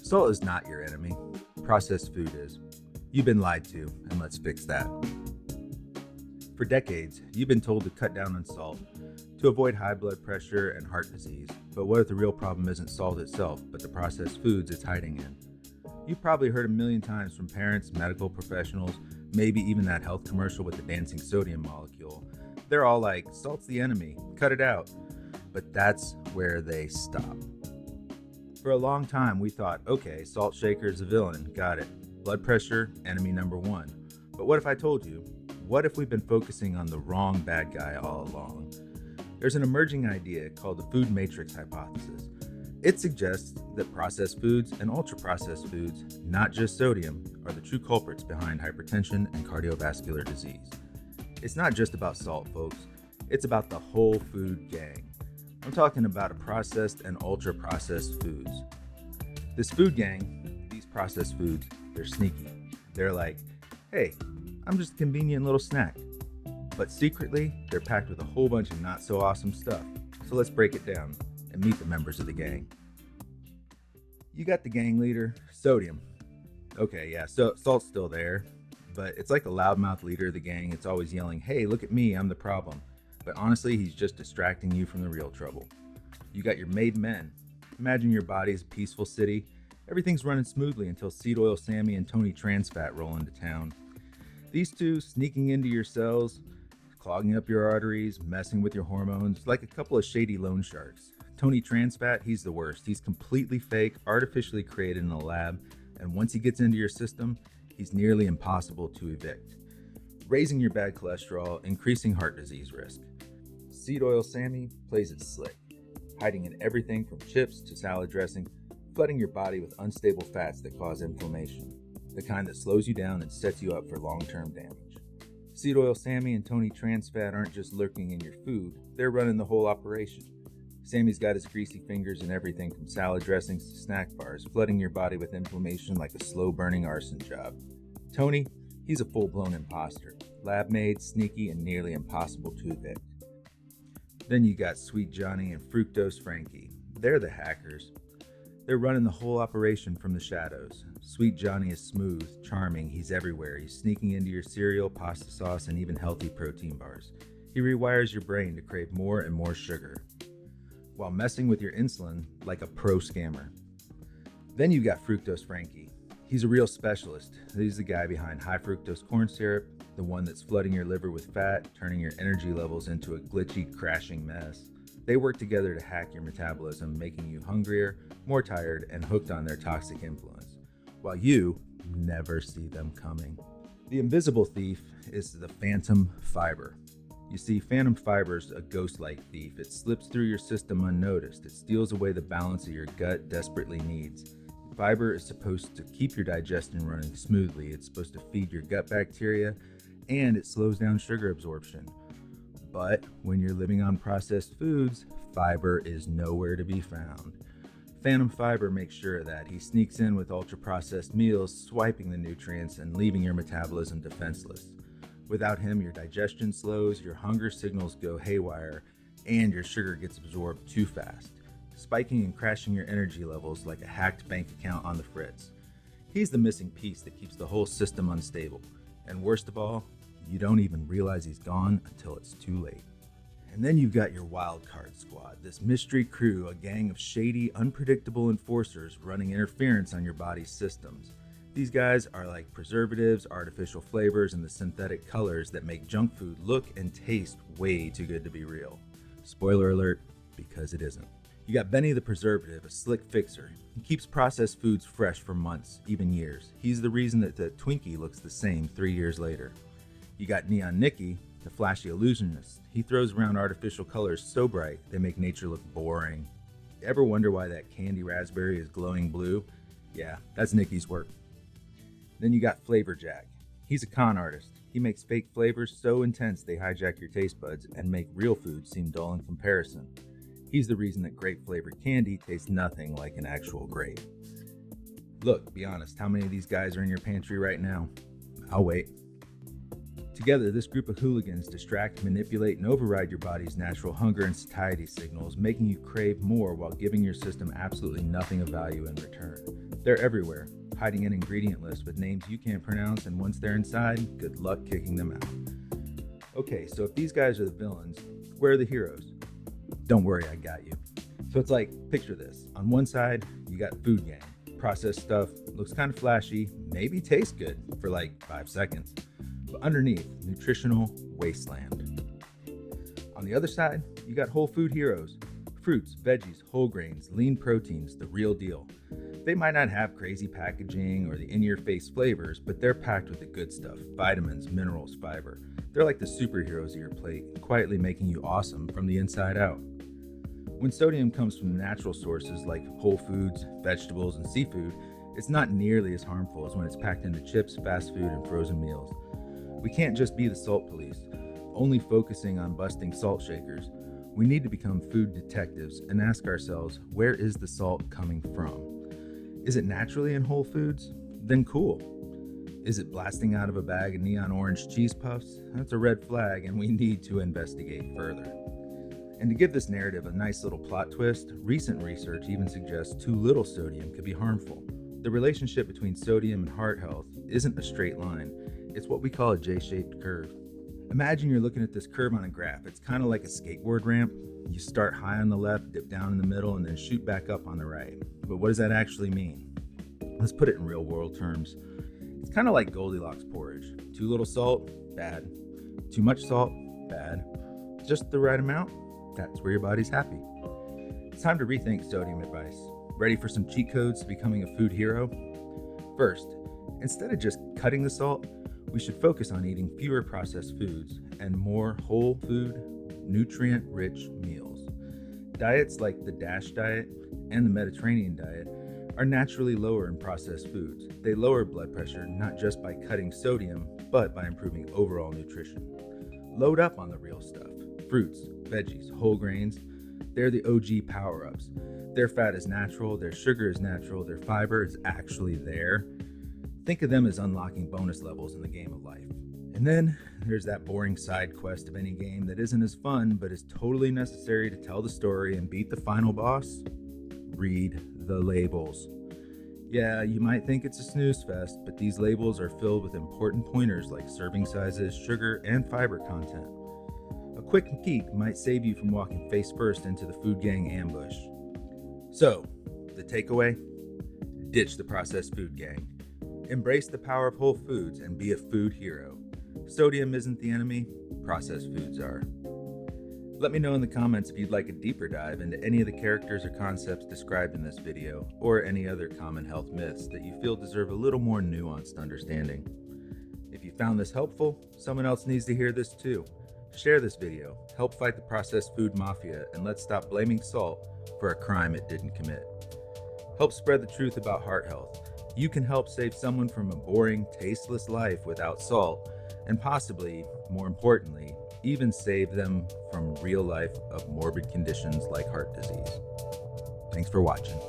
Salt is not your enemy. Processed food is. You've been lied to, and let's fix that. For decades, you've been told to cut down on salt to avoid high blood pressure and heart disease. But what if the real problem isn't salt itself, but the processed foods it's hiding in? You've probably heard a million times from parents, medical professionals, maybe even that health commercial with the dancing sodium molecule. They're all like, salt's the enemy, cut it out. But that's where they stop. For a long time, we thought, okay, salt shaker is a villain, got it. Blood pressure, enemy number one. But what if I told you, what if we've been focusing on the wrong bad guy all along? There's an emerging idea called the food matrix hypothesis. It suggests that processed foods and ultra-processed foods, not just sodium, are the true culprits behind hypertension and cardiovascular disease. It's not just about salt, folks. It's about the whole food gang. I'm talking about processed and ultra-processed foods. This food gang, these processed foods, they're sneaky. They're like, hey, I'm just a convenient little snack. But secretly, they're packed with a whole bunch of not so awesome stuff. So let's break it down and meet the members of the gang. You got the gang leader, sodium. Okay, yeah, so salt's still there, but it's like the loudmouth leader of the gang. It's always yelling, hey, look at me, I'm the problem. But honestly, he's just distracting you from the real trouble. You got your made men. Imagine your body is a peaceful city. Everything's running smoothly until Seed Oil Sammy and Tony Trans Fat roll into town. These two sneaking into your cells, clogging up your arteries, messing with your hormones, like a couple of shady loan sharks. Tony Trans Fat, he's the worst. He's completely fake, artificially created in a lab, and once he gets into your system, he's nearly impossible to evict, raising your bad cholesterol, increasing heart disease risk. Seed Oil Sammy plays it slick, hiding in everything from chips to salad dressing, flooding your body with unstable fats that cause inflammation, the kind that slows you down and sets you up for long-term damage. Seed Oil Sammy and Tony Trans Fat aren't just lurking in your food, they're running the whole operation. Sammy's got his greasy fingers in everything from salad dressings to snack bars, flooding your body with inflammation like a slow-burning arson job. Tony, he's a full-blown imposter, lab-made, sneaky, and nearly impossible to evict. Then you got Sweet Johnny and Fructose Frankie. They're the hackers. They're running the whole operation from the shadows. Sweet Johnny is smooth, charming, he's everywhere. He's sneaking into your cereal, pasta sauce, and even healthy protein bars. He rewires your brain to crave more and more sugar, while messing with your insulin like a pro scammer. Then you got Fructose Frankie. He's a real specialist. He's the guy behind high fructose corn syrup, the one that's flooding your liver with fat, turning your energy levels into a glitchy, crashing mess. They work together to hack your metabolism, making you hungrier, more tired, and hooked on their toxic influence, while you never see them coming. The invisible thief is the phantom fiber. You see, phantom fiber is a ghost-like thief. It slips through your system unnoticed. It steals away the balance that your gut desperately needs. Fiber is supposed to keep your digestion running smoothly. It's supposed to feed your gut bacteria, and it slows down sugar absorption. But when you're living on processed foods, fiber is nowhere to be found. Phantom fiber makes sure that he sneaks in with ultra-processed meals, swiping the nutrients and leaving your metabolism defenseless. Without him, your digestion slows, your hunger signals go haywire, and your sugar gets absorbed too fast, spiking and crashing your energy levels like a hacked bank account on the fritz. He's the missing piece that keeps the whole system unstable. And worst of all, you don't even realize he's gone until it's too late. And then you've got your wild card squad, this mystery crew, a gang of shady, unpredictable enforcers running interference on your body's systems. These guys are like preservatives, artificial flavors, and the synthetic colors that make junk food look and taste way too good to be real. Spoiler alert, because it isn't. You got Benny the Preservative, a slick fixer. He keeps processed foods fresh for months, even years. He's the reason that the Twinkie looks the same 3 years later. You got Neon Nicky, the flashy illusionist. He throws around artificial colors so bright they make nature look boring. Ever wonder why that candy raspberry is glowing blue? Yeah, that's Nicky's work. Then you got Flavor Jack. He's a con artist. He makes fake flavors so intense they hijack your taste buds and make real food seem dull in comparison. He's the reason that grape flavored candy tastes nothing like an actual grape. Look, be honest, how many of these guys are in your pantry right now? I'll wait. Together, this group of hooligans distract, manipulate, and override your body's natural hunger and satiety signals, making you crave more while giving your system absolutely nothing of value in return. They're everywhere, hiding in ingredient lists with names you can't pronounce, and once they're inside, good luck kicking them out. Okay, so if these guys are the villains, where are the heroes? Don't worry, I got you. So it's like, picture this. On one side, you got Food Gang. Processed stuff, looks kind of flashy, maybe tastes good for like 5 seconds. But underneath, nutritional wasteland. On the other side, you got whole food heroes. Fruits, veggies, whole grains, lean proteins, the real deal. They might not have crazy packaging or the in-your-face flavors, but they're packed with the good stuff: vitamins, minerals, fiber. They're like the superheroes of your plate, quietly making you awesome from the inside out. When sodium comes from natural sources like whole foods, vegetables, and seafood, it's not nearly as harmful as when it's packed into chips, fast food, and frozen meals. We can't just be the salt police, only focusing on busting salt shakers. We need to become food detectives and ask ourselves, where is the salt coming from? Is it naturally in whole foods? Then cool. Is it blasting out of a bag of neon orange cheese puffs? That's a red flag, and we need to investigate further. And to give this narrative a nice little plot twist, recent research even suggests too little sodium could be harmful. The relationship between sodium and heart health isn't a straight line. It's what we call a J-shaped curve. Imagine you're looking at this curve on a graph. It's kind of like a skateboard ramp. You start high on the left, dip down in the middle, and then shoot back up on the right. But what does that actually mean? Let's put it in real world terms. It's kind of like Goldilocks porridge. Too little salt, bad. Too much salt, bad. Just the right amount, that's where your body's happy. It's time to rethink sodium advice. Ready for some cheat codes to becoming a food hero? First, instead of just cutting the salt, we should focus on eating fewer processed foods and more whole food, nutrient-rich meals. Diets like the DASH diet and the Mediterranean diet are naturally lower in processed foods. They lower blood pressure not just by cutting sodium, but by improving overall nutrition. Load up on the real stuff. Fruits, veggies, whole grains, they're the OG power-ups. Their fat is natural, their sugar is natural, their fiber is actually there. Think of them as unlocking bonus levels in the game of life. And then there's that boring side quest of any game that isn't as fun, but is totally necessary to tell the story and beat the final boss. Read the labels. Yeah, you might think it's a snooze fest, but these labels are filled with important pointers like serving sizes, sugar, and fiber content. A quick peek might save you from walking face first into the Food Gang ambush. So, the takeaway? Ditch the processed food gang. Embrace the power of whole foods and be a food hero. Sodium isn't the enemy, processed foods are. Let me know in the comments if you'd like a deeper dive into any of the characters or concepts described in this video, or any other common health myths that you feel deserve a little more nuanced understanding. If you found this helpful, someone else needs to hear this too. Share this video, help fight the processed food mafia, and let's stop blaming salt for a crime it didn't commit. Help spread the truth about heart health. You can help save someone from a boring, tasteless life without salt, and possibly, more importantly, even save them from real life of morbid conditions like heart disease. Thanks for watching.